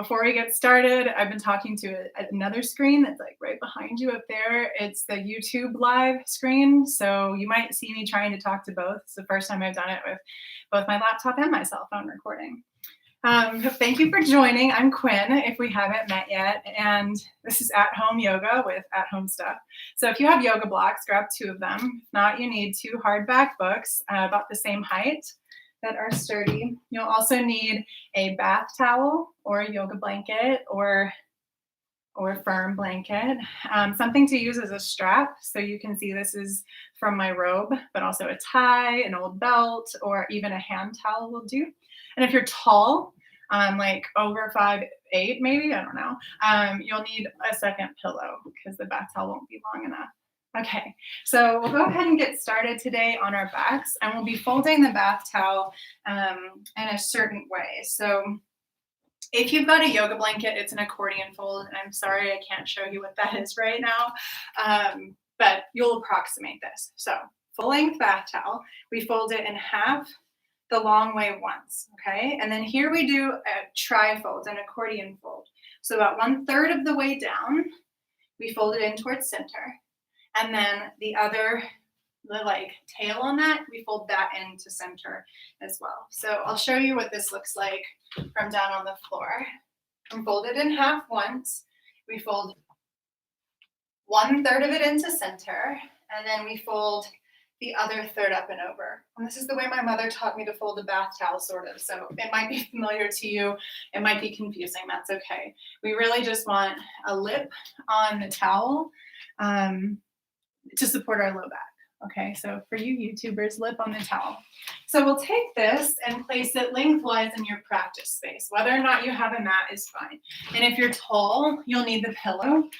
Before we get started, I've been talking to another screen that's like right behind you up there. It's the YouTube live screen. So you might see me trying to talk to both. It's the first time I've done it with both my laptop and my cell phone recording. Thank you for joining. I'm Quinn, if we haven't met yet, and this is at-home yoga with at-home stuff. So if you have yoga blocks, grab 2 of them. If not, you need 2 hardback books about the same height that are sturdy. You'll also need a bath towel or a yoga blanket or a firm blanket, something to use as a strap. So you can see this is from my robe, but also a tie, an old belt, or even a hand towel will do. And if you're tall, like over 5'8", maybe, I don't know, you'll need a second pillow because the bath towel won't be long enough. Okay, so we'll go ahead and get started today on our backs, and we'll be folding the bath towel in a certain way. So if you've got a yoga blanket, it's an accordion fold. I'm sorry I can't show you what that is right now, but you'll approximate this. So full-length bath towel, we fold it in half the long way once, okay? And then here we do a tri-fold, an accordion fold. So about 1/3 of the way down, we fold it in towards center. And then the like tail on that, we fold that into center as well. So I'll show you what this looks like from down on the floor. I'm folded in half once. We fold 1/3 of it into center, and then we fold the other third up and over. And this is the way my mother taught me to fold a bath towel, sort of. So it might be familiar to you. It might be confusing. That's okay. We really just want a lip on the towel to support our low back. Okay, so for you YouTubers, lip on the towel. So we'll take this and place it lengthwise in your practice space. Whether or not you have a mat is fine. And if you're tall, you'll need the pillow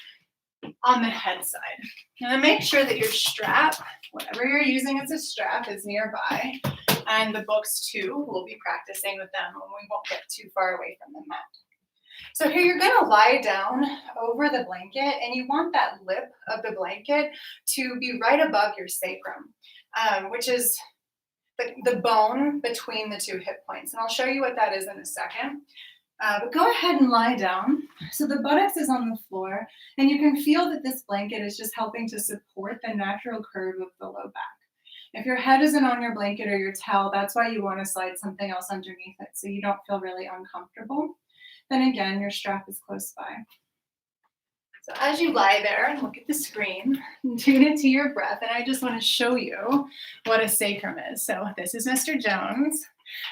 on the head side. And then make sure that your strap, whatever you're using as a strap, is nearby. And the books too, we'll be practicing with them when we won't get too far away from the mat. So here you're gonna lie down over the blanket, and you want that lip of the blanket to be right above your sacrum, which is the bone between the 2 hip points. And I'll show you what that is in a second. But go ahead and lie down. So the buttocks is on the floor, and you can feel that this blanket is just helping to support the natural curve of the low back. If your head isn't on your blanket or your towel, that's why you want to slide something else underneath it so you don't feel really uncomfortable. Then again, your strap is close by. So as you lie there and look at the screen, tune it to your breath, and I just want to show you what a sacrum is. So this is Mr. Jones,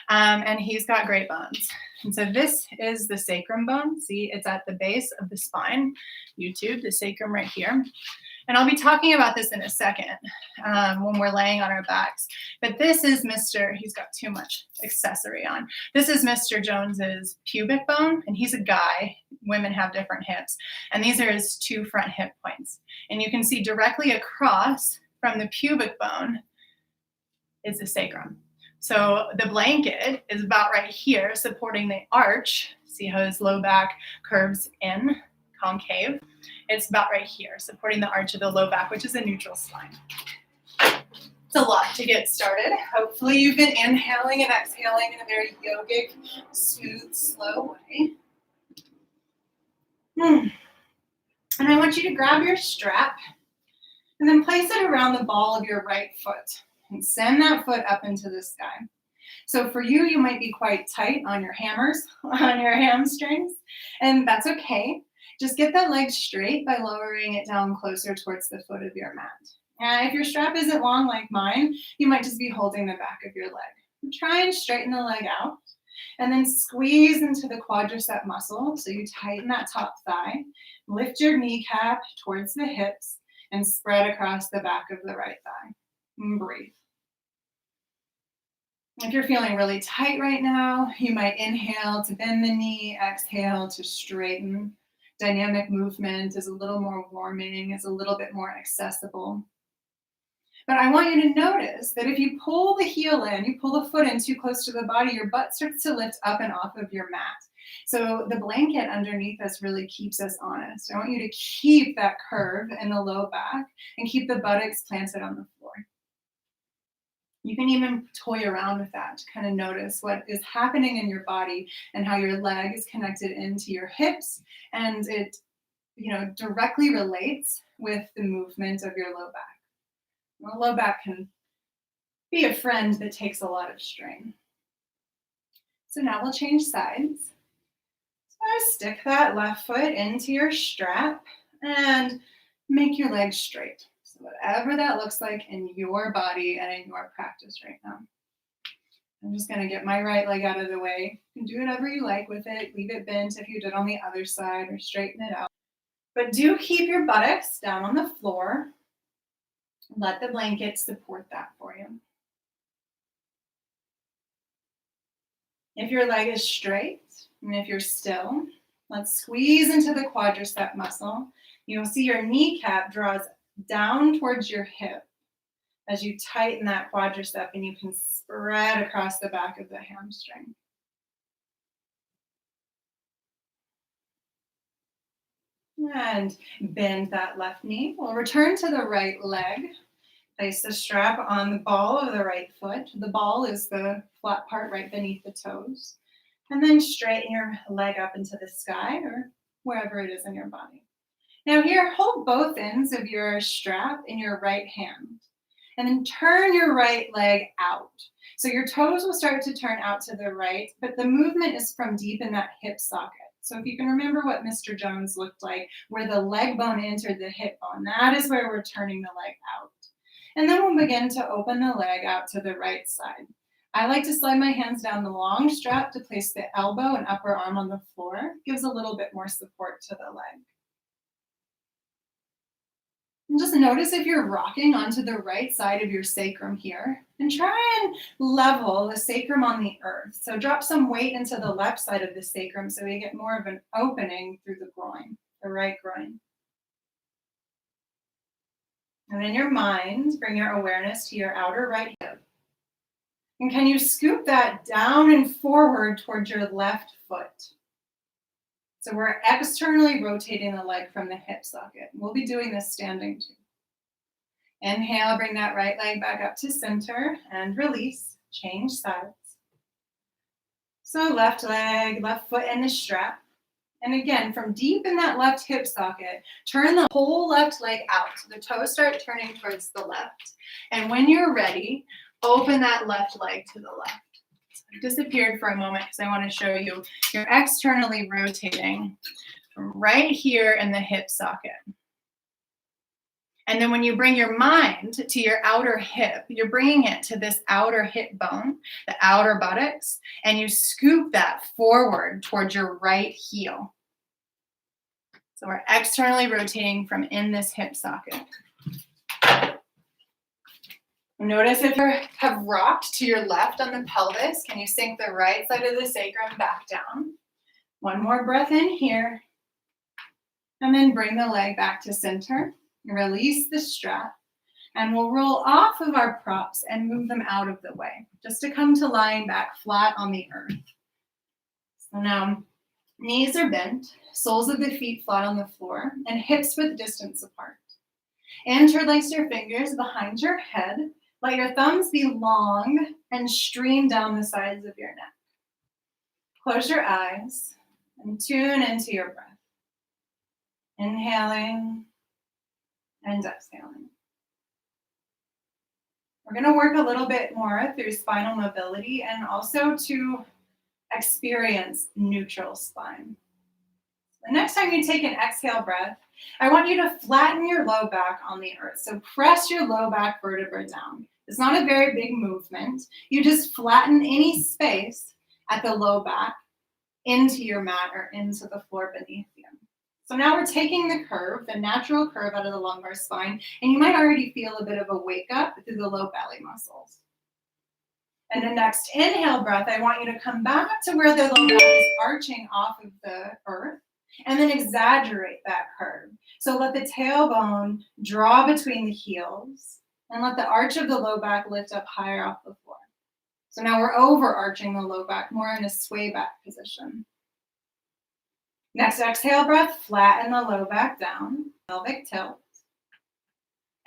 and he's got great bones. And so this is the sacrum bone. See, it's at the base of the spine. YouTube, the sacrum right here. And I'll be talking about this in a second when we're laying on our backs. But this is he's got too much accessory on. This is Mr. Jones's pubic bone, and he's a guy. Women have different hips. And these are his 2 front hip points. And you can see directly across from the pubic bone is the sacrum. So the blanket is about right here, supporting the arch. See how his low back curves in, concave? It's about right here, supporting the arch of the low back, which is a neutral spine. It's a lot to get started. Hopefully you've been inhaling and exhaling in a very yogic, smooth, slow way. And I want you to grab your strap and then place it around the ball of your right foot and send that foot up into the sky. So for you, you might be quite tight on your hammers, on your hamstrings, and that's okay. Just get that leg straight by lowering it down closer towards the foot of your mat. And if your strap isn't long like mine, you might just be holding the back of your leg. Try and straighten the leg out, and then squeeze into the quadricep muscle. So you tighten that top thigh, lift your kneecap towards the hips, and spread across the back of the right thigh. And breathe. If you're feeling really tight right now, you might inhale to bend the knee, exhale to straighten. Dynamic movement is a little more warming, is a little bit more accessible. But I want you to notice that if you pull the heel in, you pull the foot in too close to the body, your butt starts to lift up and off of your mat. So the blanket underneath us really keeps us honest. I want you to keep that curve in the low back and keep the buttocks planted on the floor. You can even toy around with that to kind of notice what is happening in your body and how your leg is connected into your hips, and it, directly relates with the movement of your low back. Well, low back can be a friend that takes a lot of strain. So now we'll change sides. So stick that left foot into your strap and make your legs straight. So whatever that looks like in your body and in your practice right now. I'm just going to get my right leg out of the way. You can do whatever you like with it. Leave it bent if you did on the other side, or straighten it out. But do keep your buttocks down on the floor. Let the blanket support that for you. If your leg is straight, and if you're still, let's squeeze into the quadricep muscle. You'll see your kneecap draws down towards your hip as you tighten that quadricep, and you can spread across the back of the hamstring. And bend that left knee. We'll return to the right leg. Place the strap on the ball of the right foot. The ball is the flat part right beneath the toes. And then straighten your leg up into the sky or wherever it is in your body. Now here, hold both ends of your strap in your right hand. And then turn your right leg out. So your toes will start to turn out to the right, but the movement is from deep in that hip socket. So if you can remember what Mr. Jones looked like, where the leg bone entered the hip bone, that is where we're turning the leg out. And then we'll begin to open the leg out to the right side. I like to slide my hands down the long strap to place the elbow and upper arm on the floor. Gives a little bit more support to the leg. And just notice if you're rocking onto the right side of your sacrum here, and try and level the sacrum on the earth. So drop some weight into the left side of the sacrum so we get more of an opening through the groin, the right groin. And in your mind, bring your awareness to your outer right hip. And can you scoop that down and forward towards your left foot? So we're externally rotating the leg from the hip socket. We'll be doing this standing too. Inhale, bring that right leg back up to center and release. Change sides. So left leg, left foot in the strap. And again, from deep in that left hip socket, turn the whole left leg out. So the toes start turning towards the left. And when you're ready, open that left leg to the left. It disappeared for a moment because I want to show you you're externally rotating from right here in the hip socket. And then when you bring your mind to your outer hip, you're bringing it to this outer hip bone, the outer buttocks, and you scoop that forward towards your right heel. So we're externally rotating from in this hip socket. Notice if you have rocked to your left on the pelvis, can you sink the right side of the sacrum back down? One more breath in here. And then bring the leg back to center. Release the strap. And we'll roll off of our props and move them out of the way, just to come to lying back flat on the earth. So now, knees are bent, soles of the feet flat on the floor, and hips width distance apart. Interlace your fingers behind your head. Let your thumbs be long and stream down the sides of your neck. Close your eyes and tune into your breath. Inhaling and exhaling. We're going to work a little bit more through spinal mobility and also to experience neutral spine. The next time you take an exhale breath, I want you to flatten your low back on the earth. So press your low back vertebra down. It's not a very big movement. You just flatten any space at the low back into your mat or into the floor beneath you. So now we're taking the curve, the natural curve out of the lumbar spine, and you might already feel a bit of a wake up through the low belly muscles. And the next inhale breath, I want you to come back to where the low back is arching off of the earth, and then exaggerate that curve. So let the tailbone draw between the heels, and let the arch of the low back lift up higher off the floor. So now we're overarching the low back, more in a sway back position. Next exhale breath, flatten the low back down, pelvic tilt.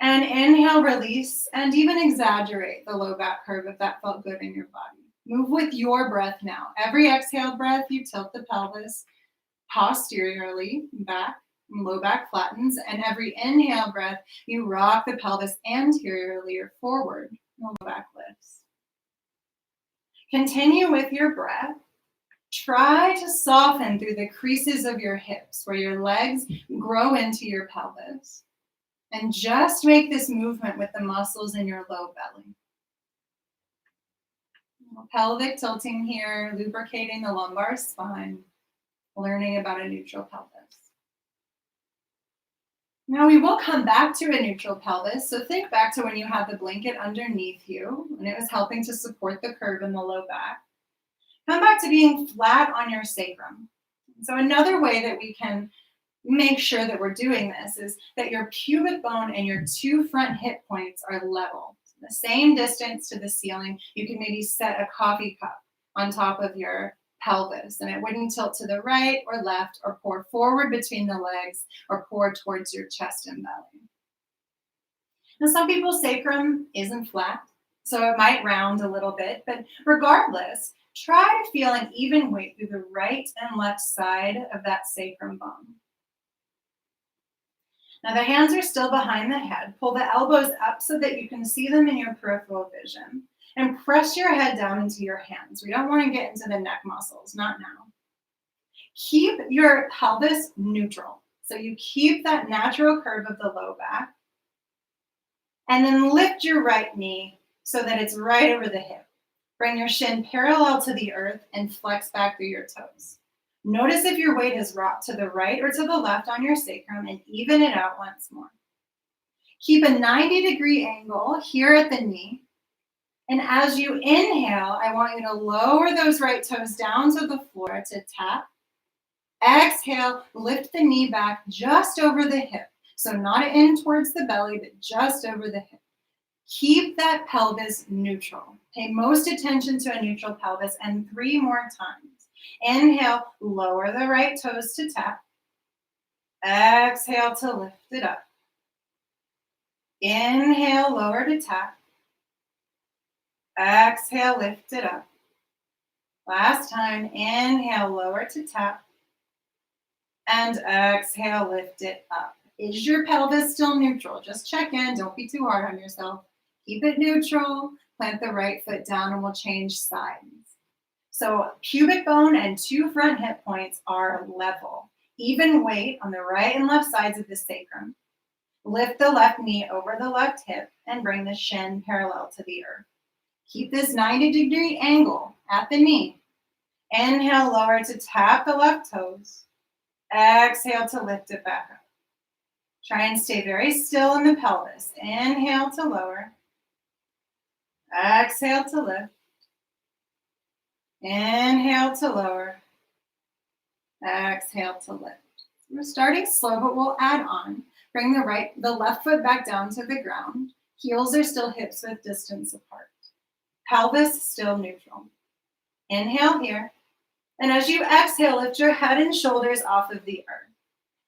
And inhale, release, and even exaggerate the low back curve if that felt good in your body. Move with your breath now. Every exhale breath, you tilt the pelvis posteriorly back, low back flattens, and every inhale breath, you rock the pelvis anteriorly or forward, low back lifts. Continue with your breath. Try to soften through the creases of your hips where your legs grow into your pelvis. And just make this movement with the muscles in your low belly. Pelvic tilting here, lubricating the lumbar spine, learning about a neutral pelvis. Now we will come back to a neutral pelvis. So think back to when you had the blanket underneath you and it was helping to support the curve in the low back. Come back to being flat on your sacrum. So another way that we can make sure that we're doing this is that your pubic bone and your two front hip points are level. The same distance to the ceiling. You can maybe set a coffee cup on top of your pelvis and it wouldn't tilt to the right or left or pour forward between the legs or pour towards your chest and belly. Now some people's sacrum isn't flat, so it might round a little bit, but regardless, try to feel an even weight through the right and left side of that sacrum bone. Now the hands are still behind the head. Pull the elbows up so that you can see them in your peripheral vision. And press your head down into your hands. We don't want to get into the neck muscles, not now. Keep your pelvis neutral. So you keep that natural curve of the low back. And then lift your right knee so that it's right over the hip. Bring your shin parallel to the earth and flex back through your toes. Notice if your weight is rocked to the right or to the left on your sacrum and even it out once more. Keep a 90-degree angle here at the knee. And as you inhale, I want you to lower those right toes down to the floor to tap. Exhale, lift the knee back just over the hip. So not in towards the belly, but just over the hip. Keep that pelvis neutral. Pay most attention to a neutral pelvis and 3 more times. Inhale, lower the right toes to tap. Exhale to lift it up. Inhale, lower to tap. Exhale, lift it up. Last time, inhale, lower to tap. And exhale, lift it up. Is your pelvis still neutral? Just check in. Don't be too hard on yourself. Keep it neutral. Plant the right foot down and we'll change sides. So pubic bone and 2 front hip points are level. Even weight on the right and left sides of the sacrum. Lift the left knee over the left hip and bring the shin parallel to the earth. Keep this 90-degree angle at the knee. Inhale, lower to tap the left toes. Exhale to lift it back up. Try and stay very still in the pelvis. Inhale to lower. Exhale to lift. Inhale to lower. Exhale to lift. We're starting slow, but we'll add on. Bring the left foot back down to the ground. Heels are still hips width distance apart. Pelvis still neutral. Inhale here. And as you exhale, lift your head and shoulders off of the earth.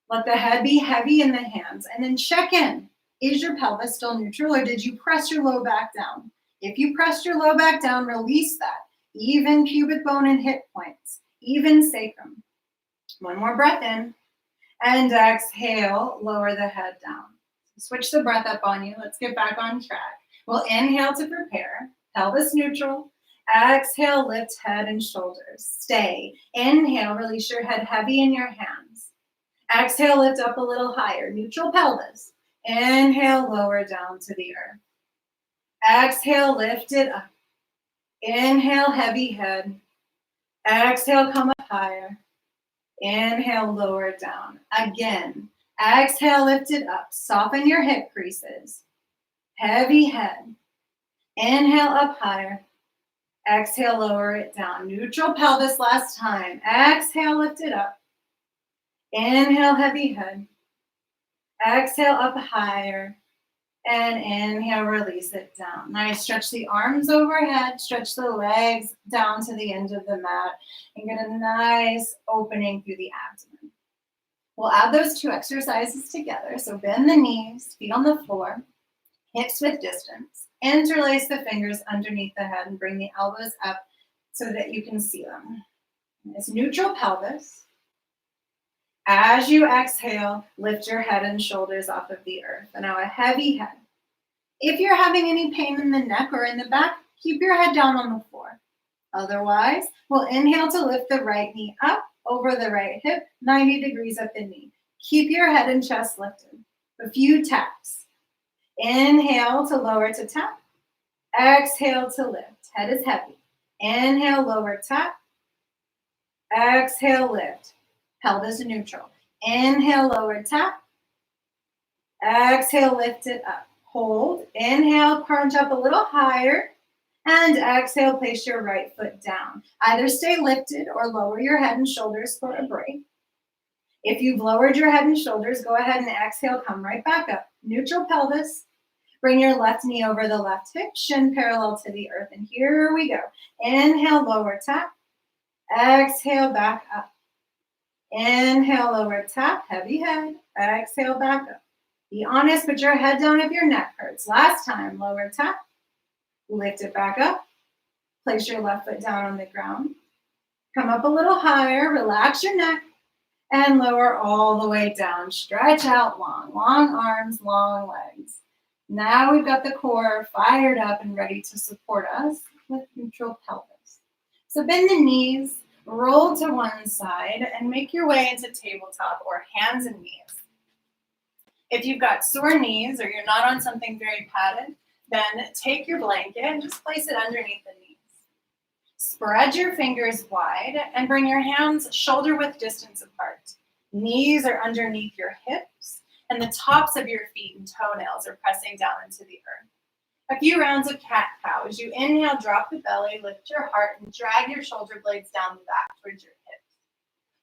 Let the head be heavy in the hands. And then check in. Is your pelvis still neutral or did you press your low back down? If you pressed your low back down, release that. Even pubic bone and hip points. Even sacrum. One more breath in. And exhale, lower the head down. Switch the breath up on you. Let's get back on track. We'll inhale to prepare. Pelvis neutral. Exhale, lift head and shoulders. Stay. Inhale, release your head heavy in your hands. Exhale, lift up a little higher. Neutral pelvis. Inhale, lower down to the earth. Exhale, lift it up. Inhale, heavy head. Exhale, come up higher. Inhale, lower down. Again. Exhale, lift it up. Soften your hip creases. Heavy head. Inhale, up higher. Exhale, lower it down. Neutral pelvis last time. Exhale, lift it up. Inhale, heavy head. Exhale, up higher. And inhale, release it down. Nice. Stretch the arms overhead. Stretch the legs down to the end of the mat. And get a nice opening through the abdomen. We'll add those 2 exercises together. So bend the knees, feet on the floor. Hips with distance. Interlace the fingers underneath the head and bring the elbows up so that you can see them. It's neutral pelvis. As you exhale, lift your head and shoulders off of the earth. And now a heavy head. If you're having any pain in the neck or in the back, keep your head down on the floor. Otherwise, we'll inhale to lift the right knee up over the right hip, 90 degrees at the knee. Keep your head and chest lifted. A few taps. Inhale to lower to tap. Exhale to lift. Head is heavy. Inhale, lower, tap. Exhale, lift. Pelvis neutral. Inhale, lower, tap. Exhale, lift it up. Hold. Inhale, crunch up a little higher. And exhale, place your right foot down. Either stay lifted or lower your head and shoulders for a break. If you've lowered your head and shoulders, go ahead and exhale, come right back up. Neutral pelvis. Bring your left knee over the left hip, shin parallel to the earth. And here we go. Inhale, lower, tap. Exhale, back up. Inhale, lower, tap. Heavy head. Exhale, back up. Be honest, put your head down if your neck hurts. Last time, lower, tap. Lift it back up. Place your left foot down on the ground. Come up a little higher. Relax your neck. And lower all the way down. Stretch out long. Long arms, long legs. Now we've got the core fired up and ready to support us with neutral pelvis. So bend the knees, roll to one side, and make your way into tabletop or hands and knees. If you've got sore knees or you're not on something very padded, then take your blanket and just place it underneath the knees. Spread your fingers wide and bring your hands shoulder width distance apart. Knees are underneath your hips and the tops of your feet and toenails are pressing down into the earth. A few rounds of cat-cow. As you inhale, drop the belly, lift your heart, and drag your shoulder blades down the back towards your hips.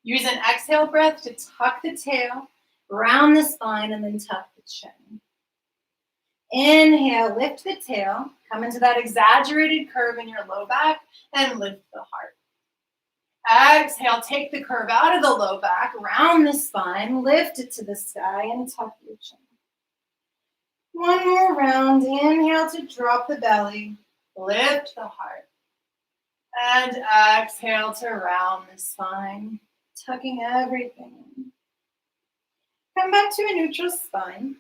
Use an exhale breath to tuck the tail, round the spine, and then tuck the chin. Inhale, lift the tail, come into that exaggerated curve in your low back, and lift the heart. Exhale, take the curve out of the low back, round the spine, lift it to the sky, and tuck your chin. One more round. Inhale to drop the belly, lift the heart. And exhale to round the spine, tucking everything in. Come back to a neutral spine.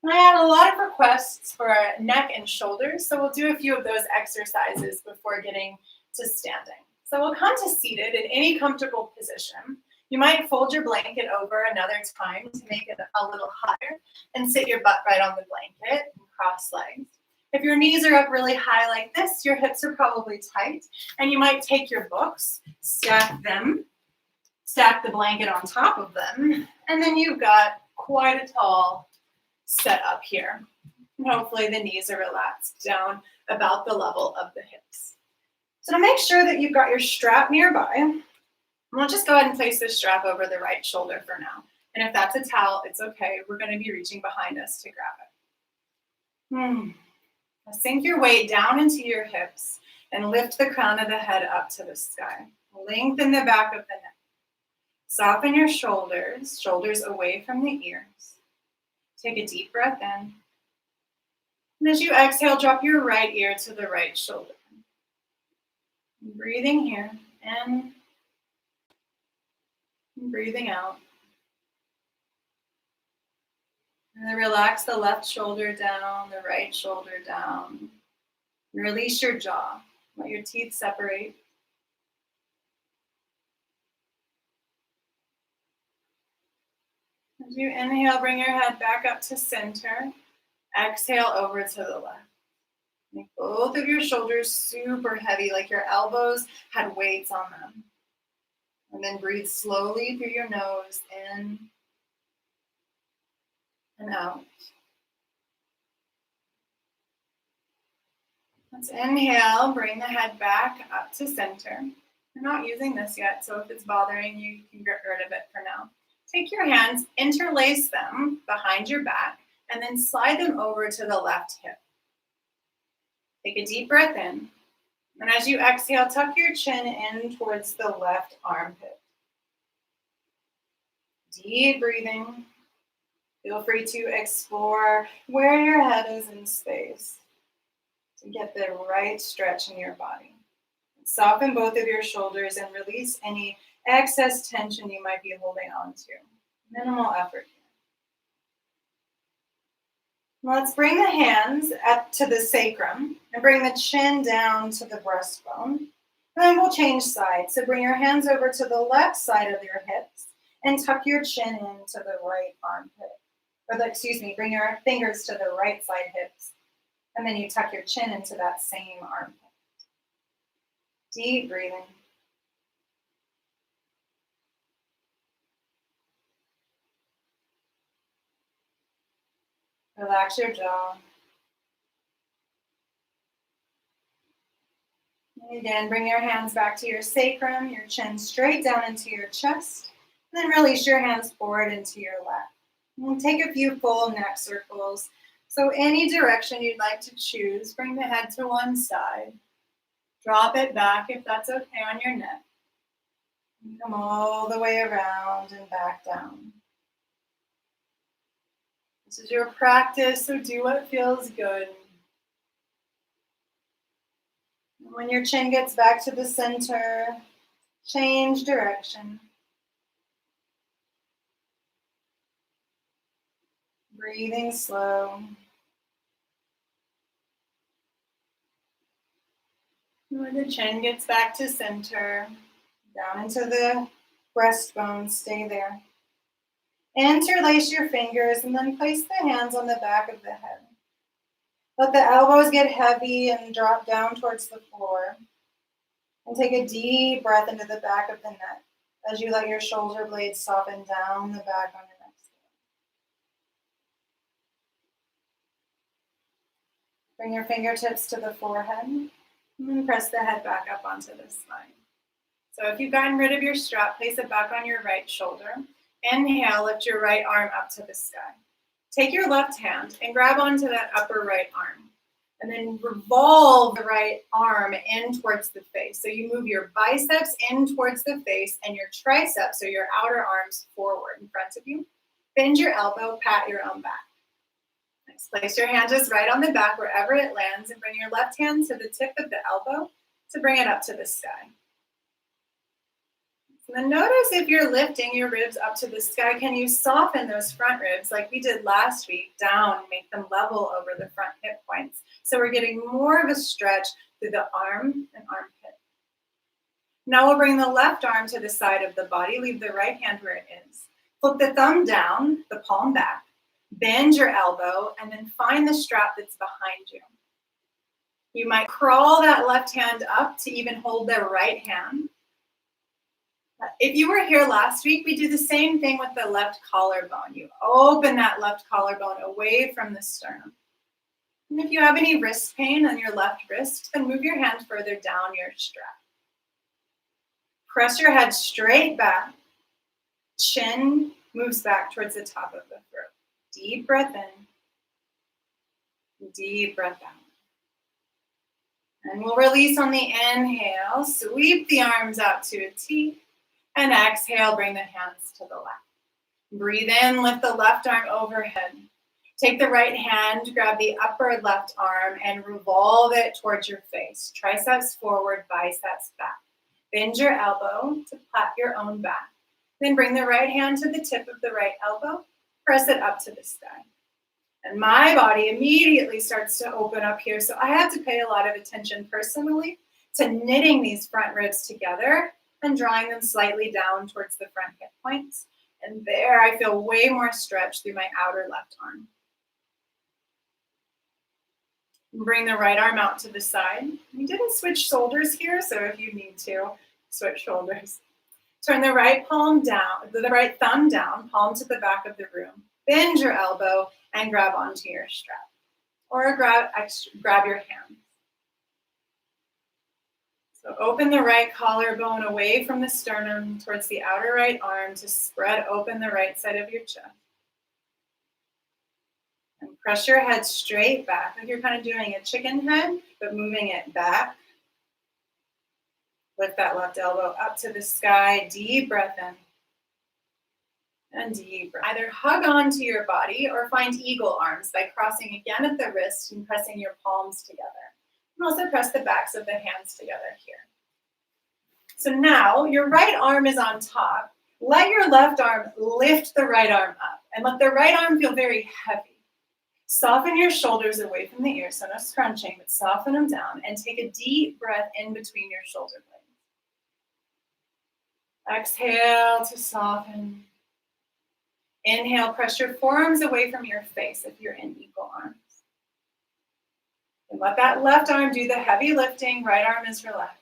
I had a lot of requests for neck and shoulders, so we'll do a few of those exercises before getting to standing. So we'll come to seated in any comfortable position. You might fold your blanket over another time to make it a little higher and sit your butt right on the blanket and cross legs. If your knees are up really high like this, your hips are probably tight, and you might take your books, stack the blanket on top of them, and then you've got quite a tall set up here. And hopefully the knees are relaxed down about the level of the hips. So to make sure that you've got your strap nearby, we'll just go ahead and place this strap over the right shoulder for now. And if that's a towel, it's okay. We're going to be reaching behind us to grab it. Now sink your weight down into your hips and lift the crown of the head up to the sky. Lengthen the back of the neck. Soften your shoulders, shoulders away from the ears. Take a deep breath in. And as you exhale, drop your right ear to the right shoulder. Breathing here, in, and breathing out. And then relax the left shoulder down, the right shoulder down. Release your jaw. Let your teeth separate. As you inhale, bring your head back up to center. Exhale over to the left. Make both of your shoulders super heavy, like your elbows had weights on them. And then breathe slowly through your nose, in and out. Let's inhale, bring the head back up to center. We're not using this yet, so if it's bothering you, you can get rid of it for now. Take your hands, interlace them behind your back, and then slide them over to the left hip. Take a deep breath in. And as you exhale, tuck your chin in towards the left armpit. Deep breathing. Feel free to explore where your head is in space to get the right stretch in your body. Soften both of your shoulders and release any excess tension you might be holding on to. Minimal effort here. Let's bring the hands up to the sacrum and bring the chin down to the breastbone. And then we'll change sides. So bring your hands over to the left side of your hips and tuck your chin into the right armpit. Bring your fingers to the right side hips. And then you tuck your chin into that same armpit. Deep breathing. Relax your jaw. And again, bring your hands back to your sacrum, your chin straight down into your chest. And then release your hands forward into your lap. And take a few full neck circles. So any direction you'd like to choose, bring the head to one side. Drop it back if that's okay on your neck. And come all the way around and back down. This is your practice, so do what feels good. And when your chin gets back to the center, change direction. Breathing slow. And when the chin gets back to center, down into the breastbone, stay there. Interlace your fingers and then place the hands on the back of the head. Let the elbows get heavy and drop down towards the floor. And take a deep breath into the back of the neck as you let your shoulder blades soften down the back on your neck. Bring your fingertips to the forehead and then press the head back up onto the spine. So if you've gotten rid of your strap, place it back on your right shoulder. Inhale, lift your right arm up to the sky. Take your left hand and grab onto that upper right arm. And then revolve the right arm in towards the face. So you move your biceps in towards the face and your triceps, or your outer arms, forward in front of you. Bend your elbow, pat your own back. Nice. Place your hand just right on the back wherever it lands and bring your left hand to the tip of the elbow to bring it up to the sky. And then notice if you're lifting your ribs up to the sky, can you soften those front ribs like we did last week, down, make them level over the front hip points. So we're getting more of a stretch through the arm and armpit. Now we'll bring the left arm to the side of the body, leave the right hand where it is. Flip the thumb down, the palm back, bend your elbow, and then find the strap that's behind you. You might crawl that left hand up to even hold the right hand. If you were here last week, we do the same thing with the left collarbone. You open that left collarbone away from the sternum. And if you have any wrist pain on your left wrist, then move your hand further down your strap. Press your head straight back. Chin moves back towards the top of the throat. Deep breath in. Deep breath out. And we'll release on the inhale. Sweep the arms out to a T. And exhale, bring the hands to the left. Breathe in, lift the left arm overhead. Take the right hand, grab the upper left arm, and revolve it towards your face. Triceps forward, biceps back. Bend your elbow to pat your own back. Then bring the right hand to the tip of the right elbow. Press it up to the sky. And my body immediately starts to open up here. So I have to pay a lot of attention personally to knitting these front ribs together and drawing them slightly down towards the front hip points. And there I feel way more stretch through my outer left arm. Bring the right arm out to the side. We didn't switch shoulders here, so if you need to, switch shoulders. Turn the right palm down, the right thumb down, palm to the back of the room. Bend your elbow and grab onto your strap. Or grab your hand. So open the right collarbone away from the sternum towards the outer right arm to spread open the right side of your chest. And press your head straight back, like you're kind of doing a chicken head, but moving it back. Lift that left elbow up to the sky, deep breath in. And deep breath. Either hug onto your body or find eagle arms by crossing again at the wrist and pressing your palms together. And also press the backs of the hands together here. So now your right arm is on top. Let your left arm lift the right arm up and let the right arm feel very heavy. Soften your shoulders away from the ears, so no scrunching, but soften them down and take a deep breath in between your shoulder blades. Exhale to soften. Inhale, press your forearms away from your face if you're in eagle arms. And let that left arm do the heavy lifting, right arm is relaxed.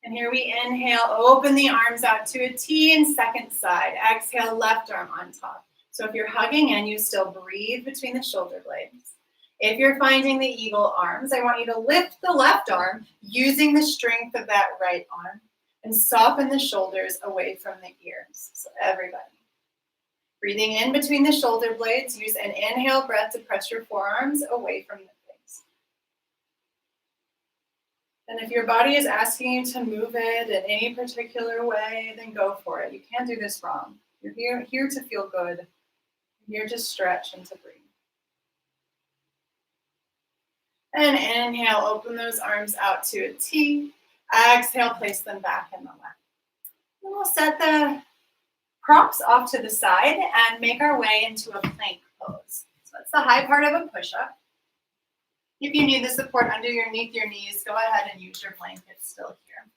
And here we inhale, open the arms out to a T and second side. Exhale, left arm on top. So if you're hugging in, you still breathe between the shoulder blades. If you're finding the eagle arms, I want you to lift the left arm using the strength of that right arm and soften the shoulders away from the ears. So everybody. Breathing in between the shoulder blades, use an inhale breath to press your forearms away from the face. And if your body is asking you to move it in any particular way, then go for it. You can't do this wrong. You're here to feel good. You're here to stretch and to breathe. And inhale, open those arms out to a T. Exhale, place them back in the lap. And we'll set the props off to the side and make our way into a plank pose. So that's the high part of a push-up. If you need the support underneath your knees, go ahead and use your blanket still here.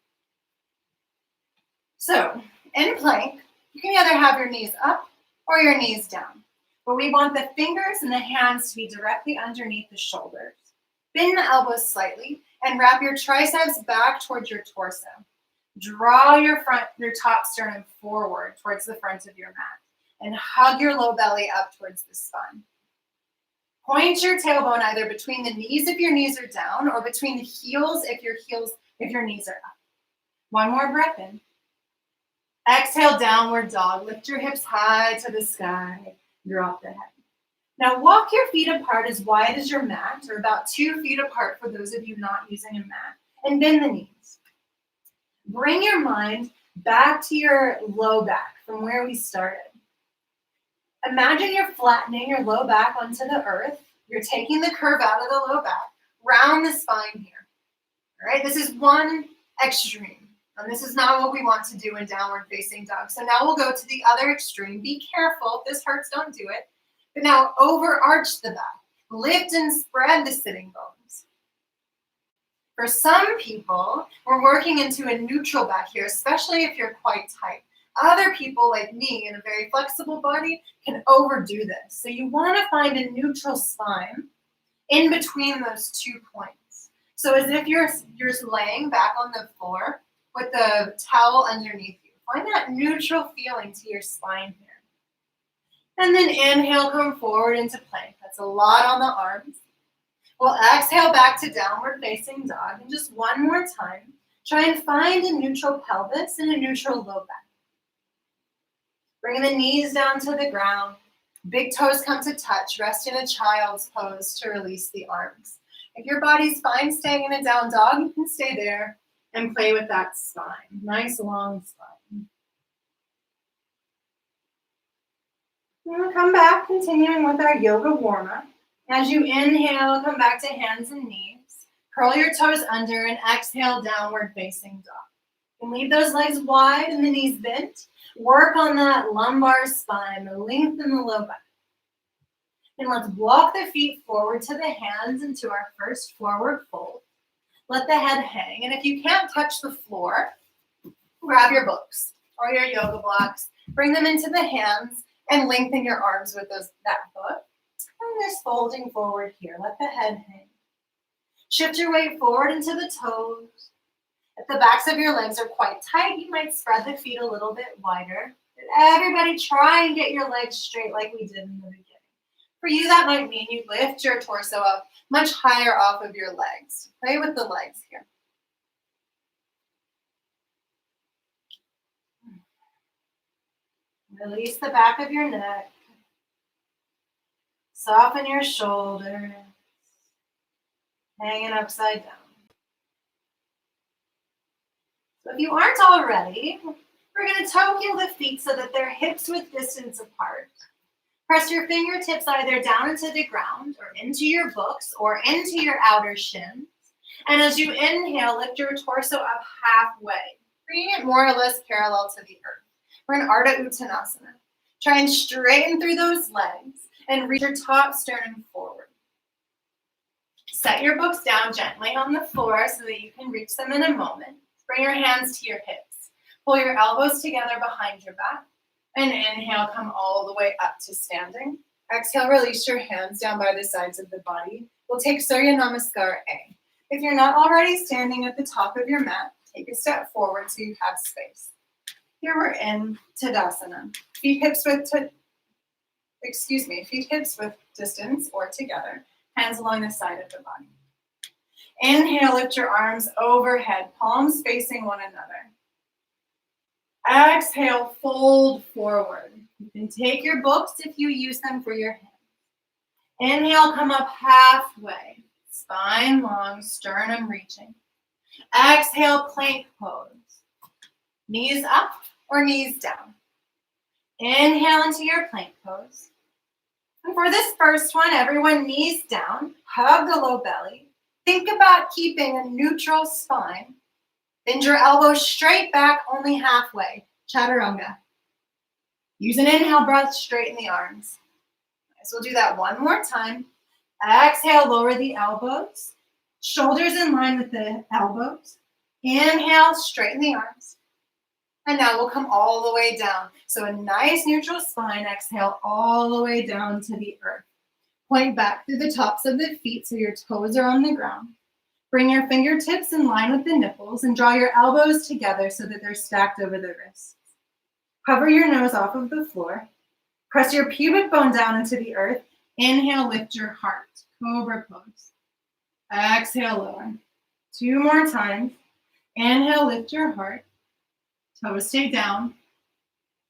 So in plank, you can either have your knees up or your knees down. But we want the fingers and the hands to be directly underneath the shoulders. Bend the elbows slightly and wrap your triceps back towards your torso. Draw your top sternum forward towards the front of your mat and hug your low belly up towards the spine. Point your tailbone either between the knees if your knees are down or between the heels if your knees are up. One more breath in. Exhale, downward dog. Lift your hips high to the sky. Drop the head. Now walk your feet apart as wide as your mat, or about 2 feet apart for those of you not using a mat, and bend the knees. Bring your mind back to your low back from where we started. Imagine you're flattening your low back onto the earth. You're taking the curve out of the low back, round the spine here. All right, this is one extreme. And this is not what we want to do in downward facing dog. So now we'll go to the other extreme. Be careful. If this hurts, don't do it. But now overarch the back. Lift and spread the sitting bones. For some people, we're working into a neutral back here, especially if you're quite tight. Other people like me in a very flexible body can overdo this. So you want to find a neutral spine in between those 2 points. So as if you're just laying back on the floor with the towel underneath you. Find that neutral feeling to your spine here. And then inhale, come forward into plank. That's a lot on the arms. We'll exhale back to downward facing dog. And just one more time, try and find a neutral pelvis and a neutral low back. Bring the knees down to the ground. Big toes come to touch. Rest in a child's pose to release the arms. If your body's fine staying in a down dog, you can stay there and play with that spine. Nice long spine. We'll come back, continuing with our yoga warm-up. As you inhale, come back to hands and knees. Curl your toes under and exhale, downward facing dog. And leave those legs wide and the knees bent. Work on that lumbar spine, lengthen the low back. And let's walk the feet forward to the hands into our first forward fold. Let the head hang. And if you can't touch the floor, grab your books or your yoga blocks. Bring them into the hands and lengthen your arms with that book. And just folding forward here. Let the head hang. Shift your weight forward into the toes. If the backs of your legs are quite tight, you might spread the feet a little bit wider. But everybody try and get your legs straight like we did in the beginning. For you, that might mean you lift your torso up much higher off of your legs. Play with the legs here. Release the back of your neck. Soften your shoulders. Hanging upside down. So if you aren't already, We're going to toe heel the feet so that they're hips width distance apart. Press your fingertips either down into the ground or into your books or into your outer shins. And as you inhale, lift your torso up halfway, bringing it more or less parallel to the earth. We're in Ardha Uttanasana. Try and straighten through those legs and reach your top sternum forward. Set your books down gently on the floor so that you can reach them in a moment. Bring your hands to your hips. Pull your elbows together behind your back. And inhale, come all the way up to standing. Exhale, release your hands down by the sides of the body. We'll take Surya Namaskar A. If you're not already standing at the top of your mat, take a step forward so you have space. Here we're in Tadasana. Feet hips width distance or together. Hands along the side of the body. Inhale, lift your arms overhead, palms facing one another. Exhale, fold forward. You can take your books if you use them for your hands. Inhale, come up halfway. Spine long, sternum reaching. Exhale, plank pose. Knees up or knees down. Inhale into your plank pose. And for this first one, everyone knees down, hug the low belly. Think about keeping a neutral spine. Bend your elbows straight back, only halfway. Chaturanga. Use an inhale breath, straighten the arms. So we'll do that one more time. Exhale, lower the elbows. Shoulders in line with the elbows. Inhale, straighten the arms. And now we'll come all the way down. So a nice neutral spine. Exhale all the way down to the earth. Point back through the tops of the feet so your toes are on the ground. Bring your fingertips in line with the nipples and draw your elbows together so that they're stacked over the wrists. Hover your nose off of the floor. Press your pubic bone down into the earth. Inhale, lift your heart. Cobra pose. Exhale, lower. 2 more times. Inhale, lift your heart. Toes stay down.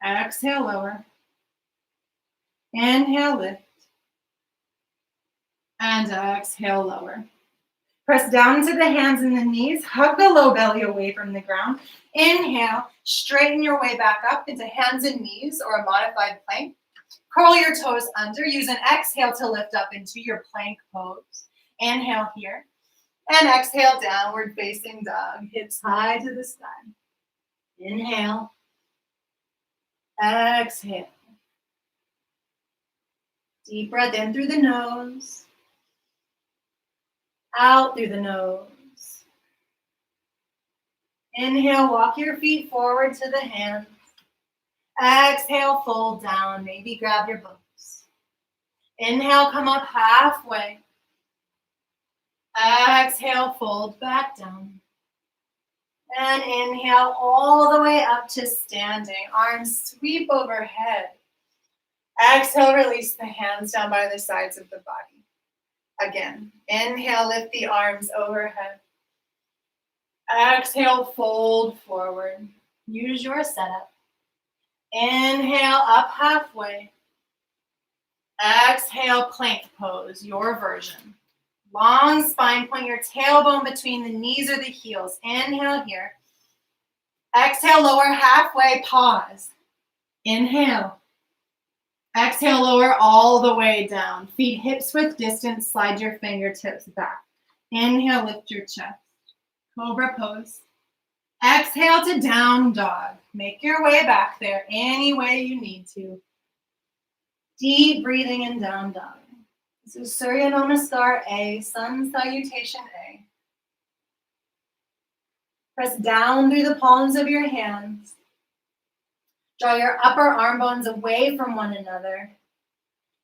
Exhale, lower. Inhale, lift. And exhale, lower. Press down into the hands and the knees. Hug the low belly away from the ground. Inhale, straighten your way back up into hands and knees or a modified plank. Curl your toes under. Use an exhale to lift up into your plank pose. Inhale here. And exhale, downward facing dog. Hips high to the sky. Inhale. Exhale. Deep breath in through the nose. Out through the nose. Inhale, walk your feet forward to the hands. Exhale, fold down. Maybe grab your books. Inhale, come up halfway. Exhale, fold back down. And inhale all the way up to standing. Arms sweep overhead. Exhale, release the hands down by the sides of the body. Again, inhale, lift the arms overhead. Exhale, fold forward. Use your setup. Inhale, up halfway. Exhale, plank pose, your version. Long spine, point your tailbone between the knees or the heels. Inhale here. Exhale, lower halfway, pause. Inhale. Exhale, lower all the way down. Feet hips width distance, slide your fingertips back. Inhale, lift your chest. Cobra pose. Exhale to down dog. Make your way back there any way you need to. Deep breathing in down dog. This is Surya Namaskar A, Sun Salutation A. Press down through the palms of your hands. Draw your upper arm bones away from one another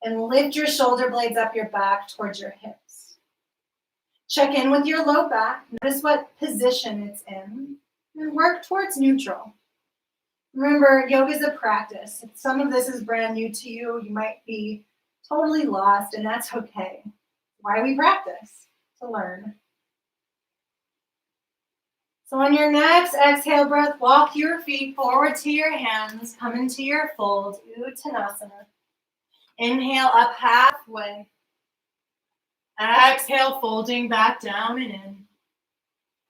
and lift your shoulder blades up your back towards your hips. Check in with your low back. Notice what position it's in and work towards neutral. Remember, yoga is a practice. If some of this is brand new to you, you might be totally lost, and that's okay. Why we practice? To learn. So on your next exhale breath, walk your feet forward to your hands, come into your fold, Uttanasana. Inhale up halfway. Exhale, folding back down and in.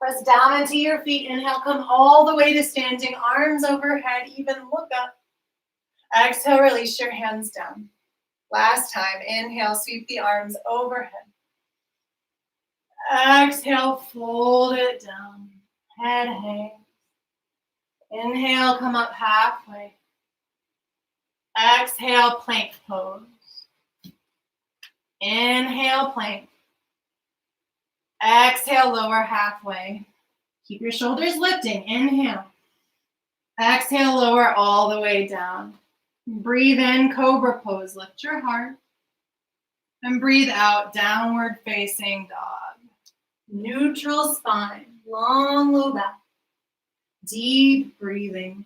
Press down into your feet. Inhale, come all the way to standing, arms overhead, even look up. Exhale, release your hands down. Last time, inhale, sweep the arms overhead. Exhale, fold it down. Head hangs. Inhale, come up halfway. Exhale, plank pose. Inhale, plank. Exhale, lower halfway. Keep your shoulders lifting. Inhale. Exhale, lower all the way down. Breathe in, cobra pose. Lift your heart. And breathe out, downward facing dog. Neutral spine, long low back. Deep breathing.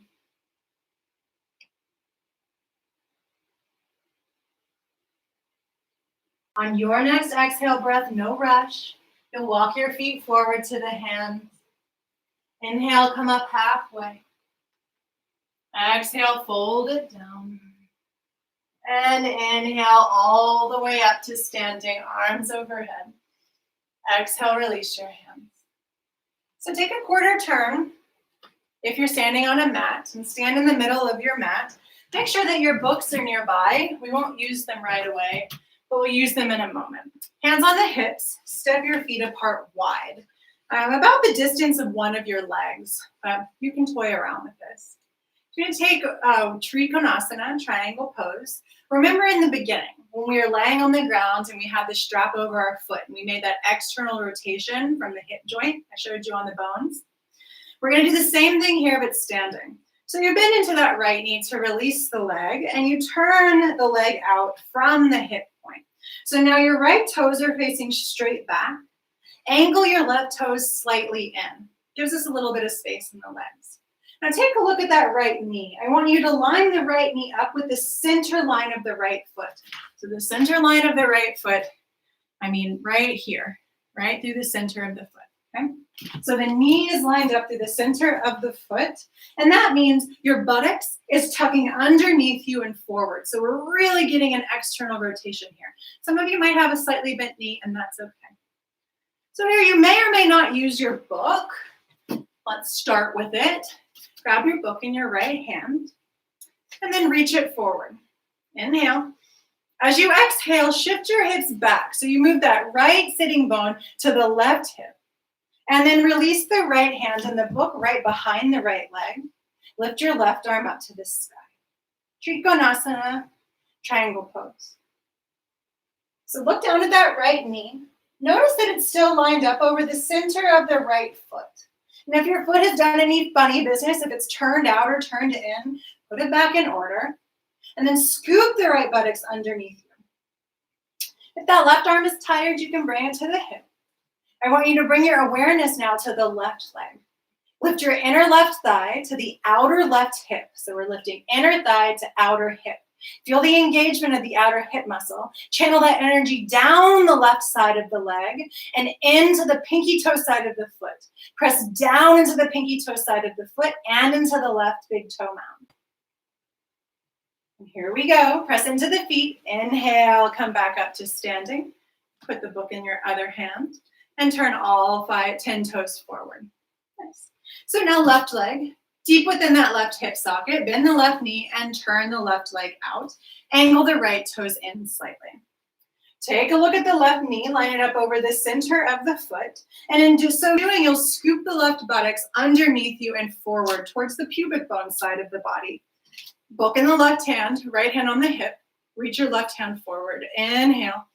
On your next exhale breath, no rush. You'll walk your feet forward to the hands. Inhale, come up halfway. Exhale, fold it down. And inhale all the way up to standing, arms overhead. Exhale, release your hands. So take a quarter turn if you're standing on a mat and stand in the middle of your mat. Make sure that your books are nearby. We won't use them right away, but we'll use them in a moment. Hands on the hips, step your feet apart wide, about the distance of one of your legs. You can toy around with this. You're going to take Trikonasana, triangle pose. Remember in the beginning, when we were laying on the ground and we had the strap over our foot and we made that external rotation from the hip joint I showed you on the bones. We're going to do the same thing here, but standing. So you bend into that right knee to release the leg, and you turn the leg out from the hip point. So now your right toes are facing straight back. Angle your left toes slightly in. Gives us a little bit of space in the legs. Now take a look at that right knee. I want you to line the right knee up with the center line of the right foot. So the center line of the right foot, right here, right through the center of the foot. Okay? So the knee is lined up through the center of the foot, and that means your buttocks is tucking underneath you and forward. So we're really getting an external rotation here. Some of you might have a slightly bent knee, and that's okay. So here you may or may not use your book. Let's start with it. Grab your book in your right hand, and then reach it forward. Inhale. As you exhale, shift your hips back. So you move that right sitting bone to the left hip. And then release the right hand and the book right behind the right leg. Lift your left arm up to the sky. Trikonasana, triangle pose. So look down at that right knee. Notice that it's still lined up over the center of the right foot. And if your foot has done any funny business, if it's turned out or turned in, put it back in order. And then scoop the right buttocks underneath you. If that left arm is tired, you can bring it to the hip. I want you to bring your awareness now to the left leg. Lift your inner left thigh to the outer left hip. So we're lifting inner thigh to outer hip. Feel the engagement of the outer hip muscle. Channel that energy down the left side of the leg and into the pinky toe side of the foot. Press down into the pinky toe side of the foot and into the left big toe mound. And here we go. Press into the feet. Inhale, come back up to standing. Put the book in your other hand. And turn all 10 toes forward. Nice. So now left leg, deep within that left hip socket, bend the left knee and turn the left leg out. Angle the right toes in slightly. Take a look at the left knee, line it up over the center of the foot. And in so doing, you'll scoop the left buttocks underneath you and forward towards the pubic bone side of the body. Book in the left hand, right hand on the hip. Reach your left hand forward. Inhale.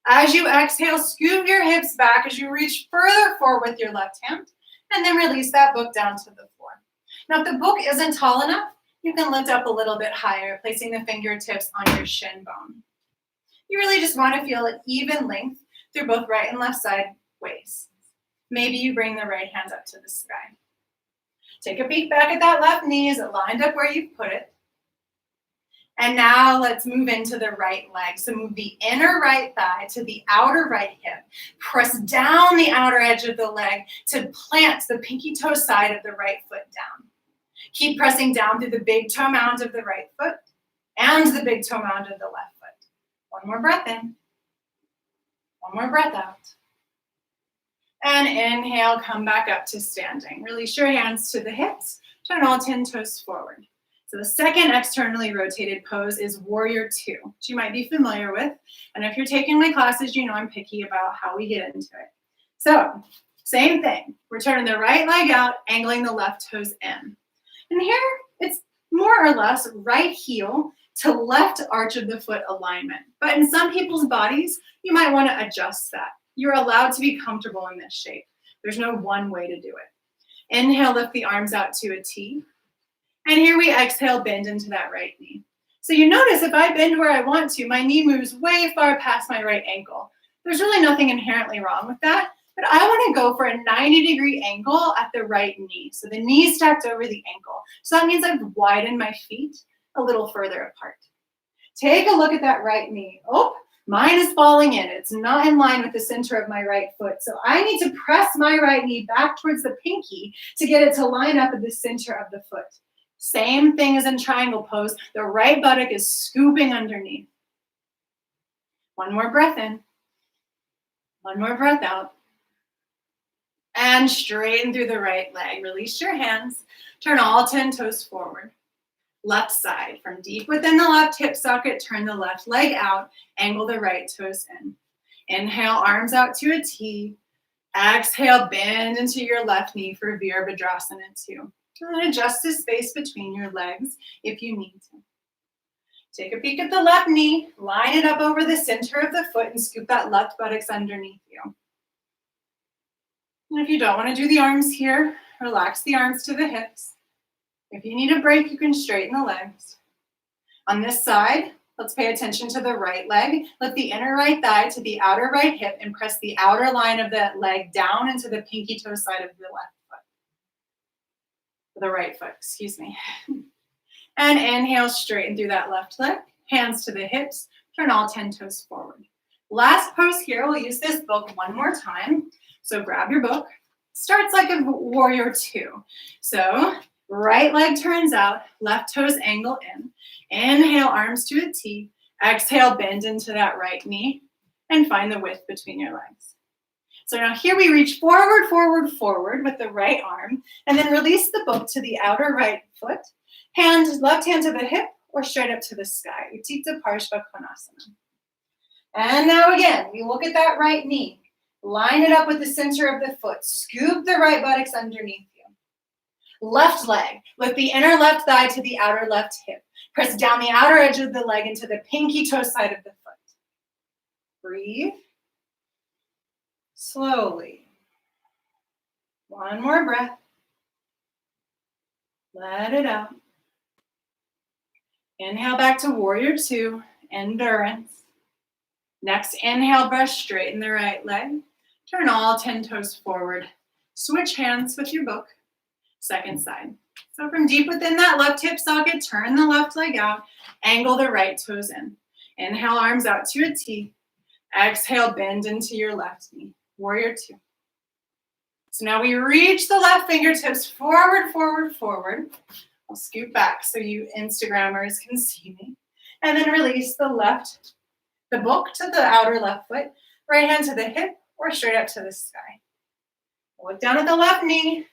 As you exhale, scoop your hips back as you reach further forward with your left hand, and then release that book down to the floor. Now, if the book isn't tall enough, you can lift up a little bit higher, placing the fingertips on your shin bone. You really just want to feel an even length through both right and left side waists. Maybe you bring the right hand up to the sky. Take a peek back at that left knee. Is it lined up where you've put it? And now let's move into the right leg. So move the inner right thigh to the outer right hip. Press down the outer edge of the leg to plant the pinky toe side of the right foot down. Keep pressing down through the big toe mound of the right foot and the big toe mound of the left foot. One more breath in. One more breath out. And inhale, come back up to standing. Release your hands to the hips. Turn all 10 toes forward. So the second externally rotated pose is warrior two, which you might be familiar with. And if you're taking my classes, you know I'm picky about how we get into it. So same thing. We're turning the right leg out, angling the left toes in. And here it's more or less right heel to left arch of the foot alignment. But in some people's bodies, you might want to adjust that. You're allowed to be comfortable in this shape. There's no one way to do it. Inhale, lift the arms out to a T. And here we exhale, bend into that right knee. So you notice if I bend where I want to, my knee moves way far past my right ankle. There's really nothing inherently wrong with that, but I want to go for a 90-degree angle at the right knee. So the knee stacked over the ankle. So that means I've widened my feet a little further apart. Take a look at that right knee. Oh, mine is falling in. It's not in line with the center of my right foot. So I need to press my right knee back towards the pinky to get it to line up at the center of the foot. Same thing as in triangle pose. The right buttock is scooping underneath. One more breath in. One more breath out. And straighten through the right leg. Release your hands. Turn all 10 toes forward. Left side. From deep within the left hip socket, turn the left leg out. Angle the right toes in. Inhale, arms out to a T. Exhale, bend into your left knee for Virabhadrasana 2. And adjust the space between your legs if you need to. Take a peek at the left knee, line it up over the center of the foot and scoop that left buttocks underneath you. And if you don't want to do the arms here, relax the arms to the hips. If you need a break, you can straighten the legs. On this side, let's pay attention to the right leg. Lift the inner right thigh to the outer right hip and press the outer line of that leg down into the pinky toe side of the left. The right foot, excuse me. And inhale, straighten through that left leg. Hands to the hips. Turn all 10 toes forward. Last pose here, we'll use this book one more time. So grab your book. Starts like a warrior two. So right leg turns out, left toes angle in. Inhale, arms to a T. Exhale, bend into that right knee. And find the width between your legs. So now here we reach forward, forward, forward with the right arm, and then release the book to the outer right foot. Left hand to the hip or straight up to the sky. Uttita Parshva Konasana. And now again, we look at that right knee. Line it up with the center of the foot. Scoop the right buttocks underneath you. Left leg, lift the inner left thigh to the outer left hip. Press down the outer edge of the leg into the pinky toe side of the foot. Breathe. Slowly. One more breath. Let it out. Inhale back to warrior two, endurance. Next inhale, brush straighten the right leg. Turn all 10 toes forward. Switch hands with your book. Second side. So from deep within that left hip socket, turn the left leg out. Angle the right toes in. Inhale, arms out to a T. Exhale, bend into your left knee. Warrior two. So now we reach the left fingertips forward, forward, forward. I'll scoot back so you Instagrammers can see me. And then release the book to the outer left foot, right hand to the hip, or straight up to the sky. Look down at the left knee.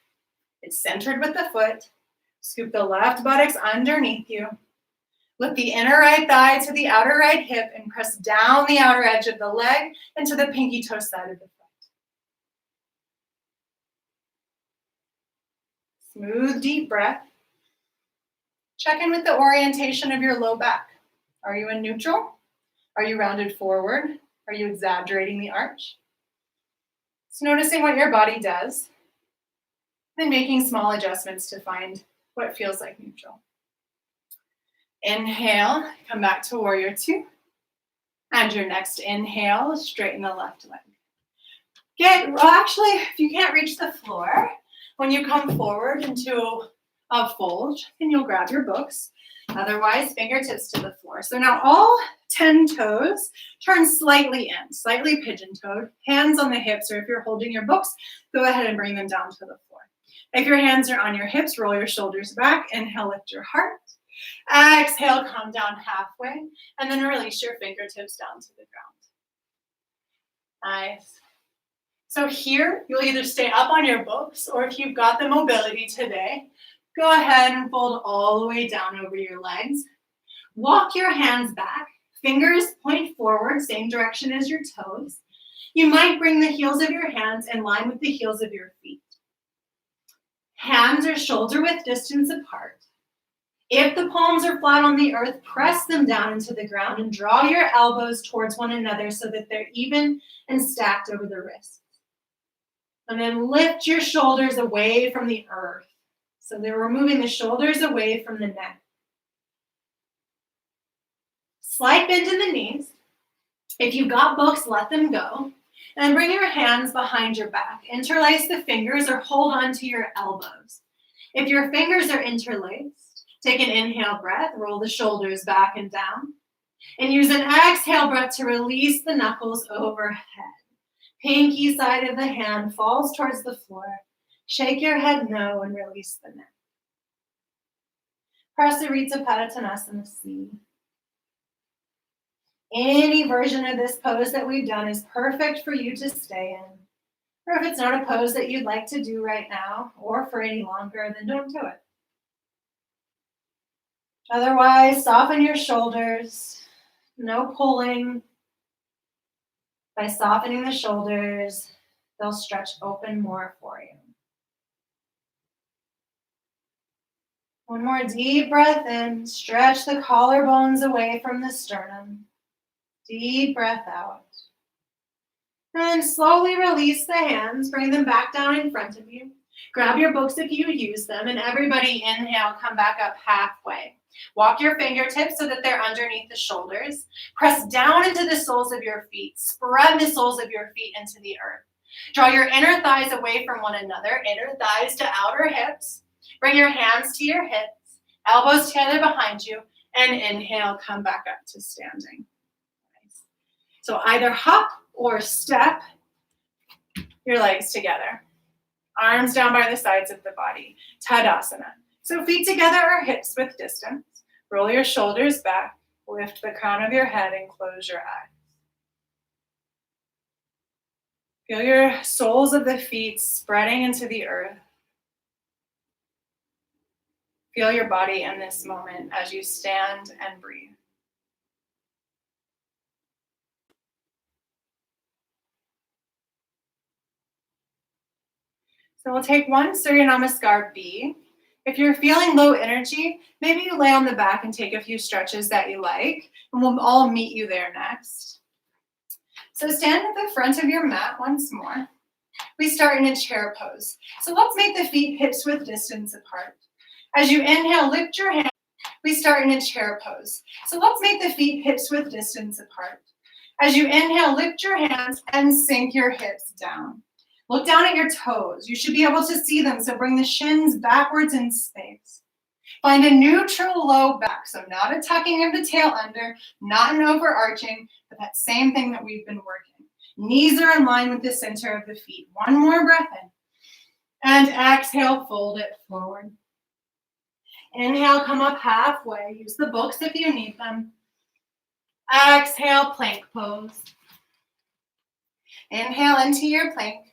It's centered with the foot. Scoop the left buttocks underneath you. Lift the inner right thigh to the outer right hip and press down the outer edge of the leg into the pinky toe side of the foot. Smooth, deep breath. Check in with the orientation of your low back. Are you in neutral? Are you rounded forward? Are you exaggerating the arch? So noticing what your body does, and making small adjustments to find what feels like neutral. Inhale, come back to warrior two. And your next inhale, straighten the left leg. Actually, if you can't reach the floor, when you come forward into a fold, then you'll grab your books. Otherwise, fingertips to the floor. So now all 10 toes turn slightly in, slightly pigeon-toed, hands on the hips, or if you're holding your books, go ahead and bring them down to the floor. If your hands are on your hips, roll your shoulders back. Inhale, lift your heart. Exhale, come down halfway, and then release your fingertips down to the ground. Nice. So here, you'll either stay up on your books, or if you've got the mobility today, go ahead and fold all the way down over your legs. Walk your hands back. Fingers point forward, same direction as your toes. You might bring the heels of your hands in line with the heels of your feet. Hands are shoulder width distance apart. If the palms are flat on the earth, press them down into the ground and draw your elbows towards one another so that they're even and stacked over the wrists. And then lift your shoulders away from the earth. So we're moving the shoulders away from the neck. Slight bend in the knees. If you've got books, let them go. And bring your hands behind your back. Interlace the fingers or hold on to your elbows. If your fingers are interlaced, take an inhale breath, roll the shoulders back and down. And use an exhale breath to release the knuckles overhead. Pinky side of the hand falls towards the floor. Shake your head no and release the neck. Prasarita Padottanasana C. Any version of this pose that we've done is perfect for you to stay in. Or if it's not a pose that you'd like to do right now or for any longer, then don't do it. Otherwise, soften your shoulders. No pulling. By softening the shoulders, they'll stretch open more for you. One more deep breath in. Stretch the collarbones away from the sternum. Deep breath out. And slowly release the hands. Bring them back down in front of you. Grab your books if you use them. And everybody inhale, come back up halfway. Walk your fingertips so that they're underneath the shoulders. Press down into the soles of your feet. Spread the soles of your feet into the earth. Draw your inner thighs away from one another. Inner thighs to outer hips. Bring your hands to your hips. Elbows together behind you. And inhale, come back up to standing. Nice. So either hop or step your legs together. Arms down by the sides of the body. Tadasana. So feet together or hips width distance. Roll your shoulders back. Lift the crown of your head and close your eyes. Feel your soles of the feet spreading into the earth. Feel your body in this moment as you stand and breathe. So we'll take one Surya Namaskar B. If you're feeling low energy, maybe you lay on the back and take a few stretches that you like, and we'll all meet you there next. So stand at the front of your mat once more. We start in a chair pose. So let's make the feet hips width distance apart. As you inhale, lift your hand. We start in a chair pose. So let's make the feet hips width distance apart. As you inhale, lift your hands and sink your hips down. Look down at your toes. You should be able to see them, so bring the shins backwards in space. Find a neutral low back, so not a tucking of the tail under, not an overarching, but that same thing that we've been working. Knees are in line with the center of the feet. One more breath in. And exhale, fold it forward. Inhale, come up halfway. Use the books if you need them. Exhale, plank pose. Inhale into your plank.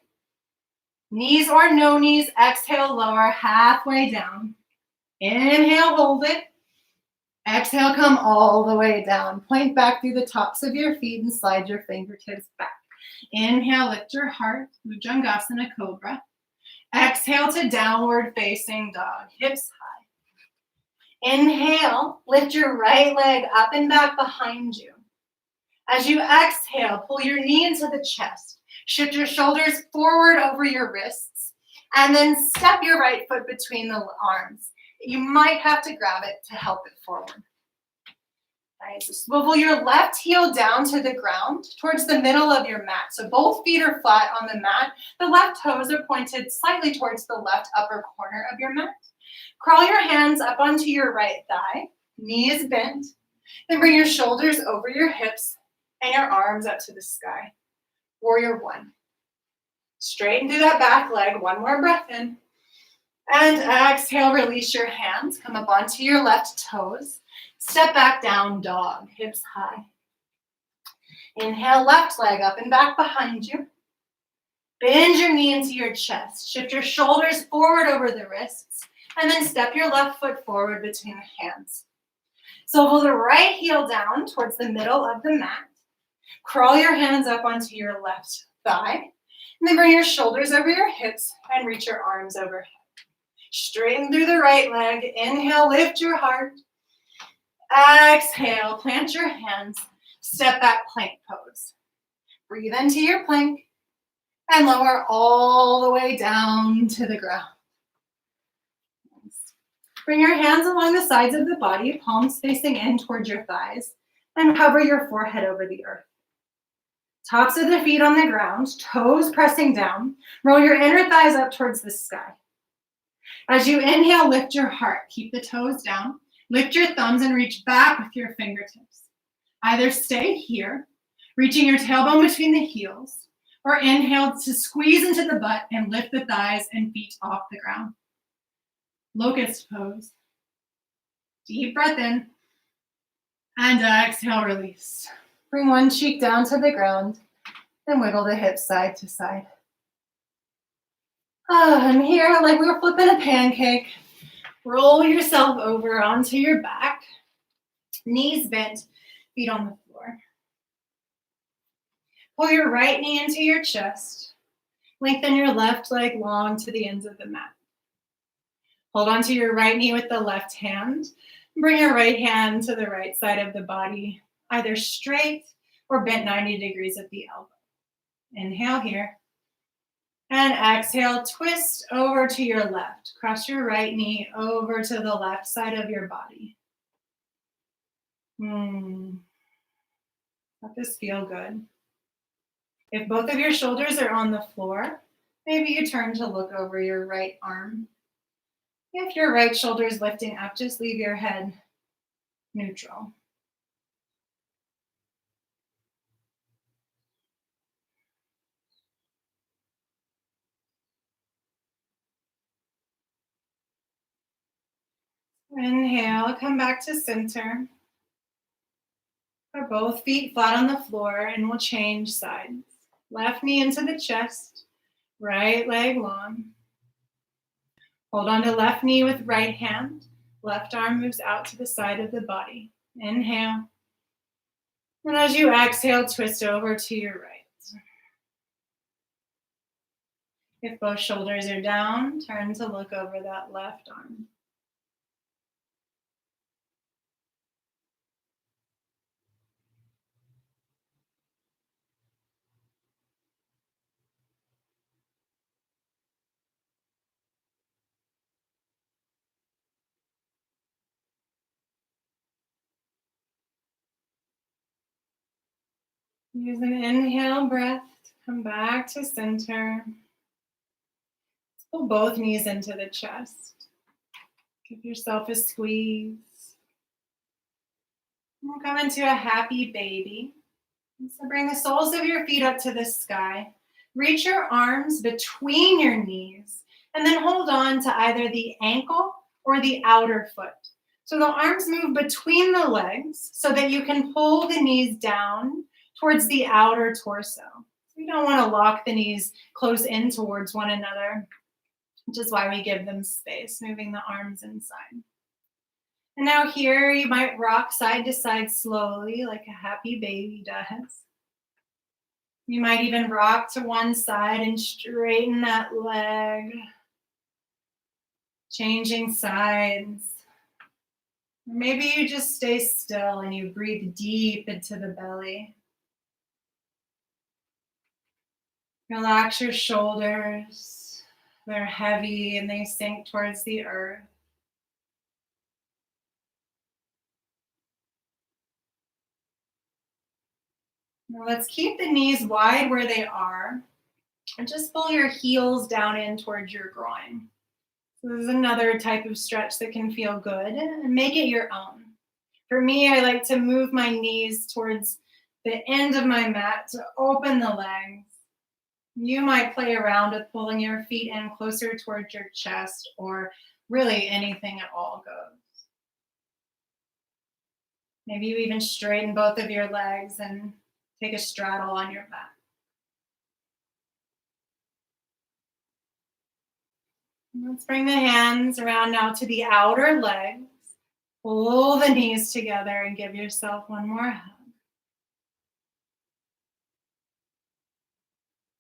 Knees or no knees, exhale, lower halfway down. Inhale, hold it. Exhale, come all the way down. Point back through the tops of your feet and slide your fingertips back. Inhale, lift your heart, Bhujangasana Cobra. Exhale to downward facing dog, hips high. Inhale, lift your right leg up and back behind you. As you exhale, pull your knee into the chest. Shift your shoulders forward over your wrists, and then step your right foot between the arms. You might have to grab it to help it forward. Nice. Swivel your left heel down to the ground towards the middle of your mat. So both feet are flat on the mat. The left toes are pointed slightly towards the left upper corner of your mat. Crawl your hands up onto your right thigh. Knee is bent. Then bring your shoulders over your hips and your arms up to the sky. Warrior one. Straighten through that back leg. One more breath in. And exhale, release your hands. Come up onto your left toes. Step back down, dog, hips high. Inhale, left leg up and back behind you. Bend your knee into your chest. Shift your shoulders forward over the wrists, and then step your left foot forward between the hands. So pull the right heel down towards the middle of the mat. Crawl your hands up onto your left thigh, and then bring your shoulders over your hips and reach your arms overhead. Straighten through the right leg. Inhale, lift your heart. Exhale, plant your hands. Step back plank pose. Breathe into your plank and lower all the way down to the ground. Bring your hands along the sides of the body, palms facing in towards your thighs, and hover your forehead over the earth. Tops of the feet on the ground, toes pressing down. Roll your inner thighs up towards the sky. As you inhale, lift your heart. Keep the toes down. Lift your thumbs and reach back with your fingertips. Either stay here, reaching your tailbone between the heels, or inhale to squeeze into the butt and lift the thighs and feet off the ground. Locust pose. Deep breath in, and exhale, release. Bring one cheek down to the ground and wiggle the hips side to side. And here, like we were flipping a pancake, roll yourself over onto your back, knees bent, feet on the floor. Pull your right knee into your chest. Lengthen your left leg long to the ends of the mat. Hold onto your right knee with the left hand. Bring your right hand to the right side of the body, either straight or bent 90 degrees at the elbow. Inhale here. And exhale, twist over to your left. Cross your right knee over to the left side of your body. Let this feel good. If both of your shoulders are on the floor, maybe you turn to look over your right arm. If your right shoulder is lifting up, just leave your head neutral. Inhale, come back to center. Put both feet flat on the floor and we'll change sides. Left knee into the chest, right leg long. Hold on to left knee with right hand. Left arm moves out to the side of the body. Inhale. And as you exhale, twist over to your right. If both shoulders are down, turn to look over that left arm. Use an inhale breath to come back to center. Let's pull both knees into the chest. Give yourself a squeeze. We'll come into a happy baby. So bring the soles of your feet up to the sky. Reach your arms between your knees and then hold on to either the ankle or the outer foot. So the arms move between the legs so that you can pull the knees down towards the outer torso. We don't want to lock the knees close in towards one another, which is why we give them space, moving the arms inside. And now here you might rock side to side slowly like a happy baby does. You might even rock to one side and straighten that leg. Changing sides. Maybe you just stay still and you breathe deep into the belly. Relax your shoulders. They're heavy and they sink towards the earth. Now let's keep the knees wide where they are and just pull your heels down in towards your groin. So this is another type of stretch that can feel good, and make it your own. For me, I like to move my knees towards the end of my mat to open the legs. You might play around with pulling your feet in closer towards your chest, or really anything at all goes. Maybe you even straighten both of your legs and take a straddle on your back. Let's bring the hands around now to the outer legs. Pull the knees together and give yourself one more hug.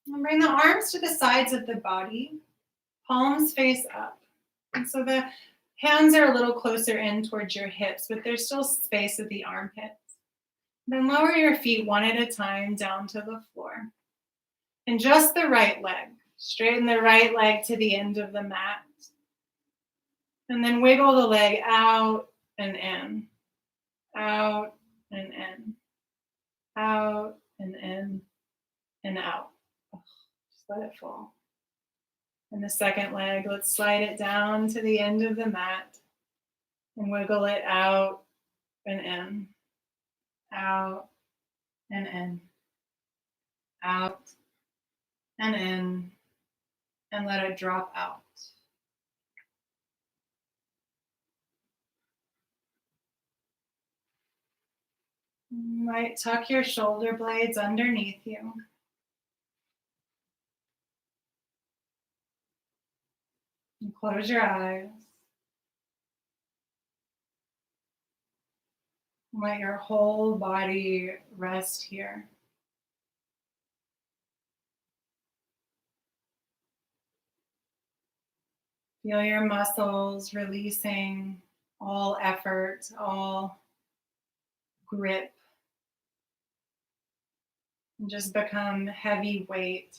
And bring the arms to the sides of the body, palms face up. And so the hands are a little closer in towards your hips, but there's still space at the armpits. Then lower your feet one at a time down to the floor. And just the right leg. Straighten the right leg to the end of the mat. And then wiggle the leg out and in. Out and in. Out and in and out. Just let it fall. And the second leg, let's slide it down to the end of the mat and wiggle it out and in. Out and in. Out and in. And let it drop out. You might tuck your shoulder blades underneath you. And close your eyes. Let your whole body rest here. Feel your muscles releasing all effort, all grip. And just become heavy weight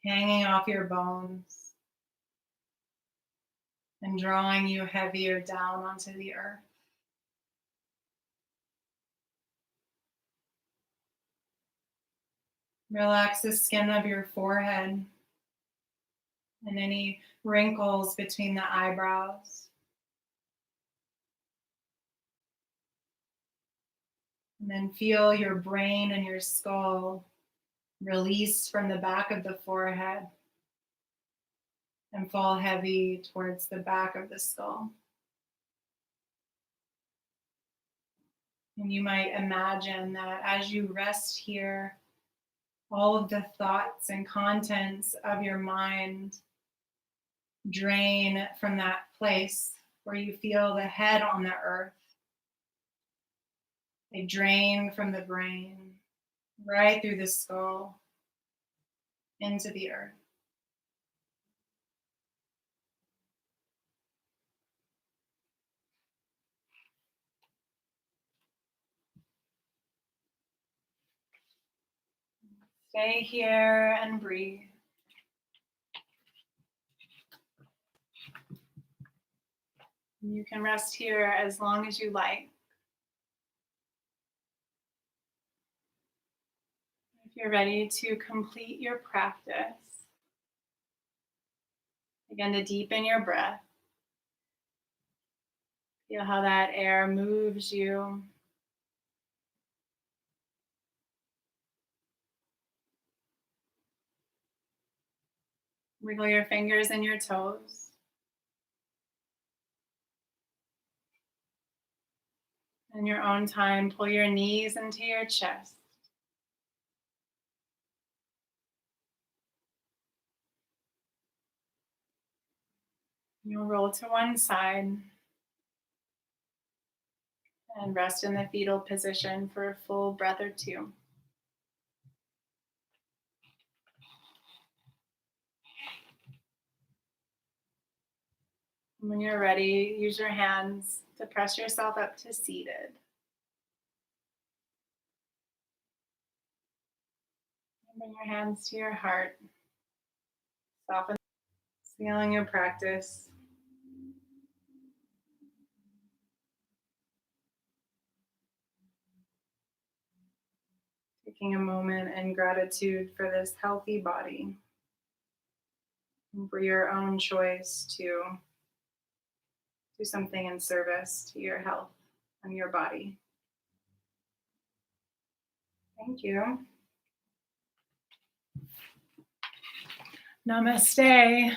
hanging off your bones and drawing you heavier down onto the earth. Relax the skin of your forehead and any wrinkles between the eyebrows. And then feel your brain and your skull release from the back of the forehead and fall heavy towards the back of the skull. And you might imagine that as you rest here, all of the thoughts and contents of your mind drain from that place where you feel the head on the earth. They drain from the brain, right through the skull, into the earth. Stay here and breathe. You can rest here as long as you like. If you're ready to complete your practice, begin to deepen your breath. Feel how that air moves you. Wiggle your fingers and your toes. In your own time, pull your knees into your chest. You'll roll to one side and rest in the fetal position for a full breath or two. When you're ready, use your hands to press yourself up to seated. Bring your hands to your heart. Soften, scaling your practice. Taking a moment in gratitude for this healthy body and for your own choice to do something in service to your health and your body. Thank you. Namaste.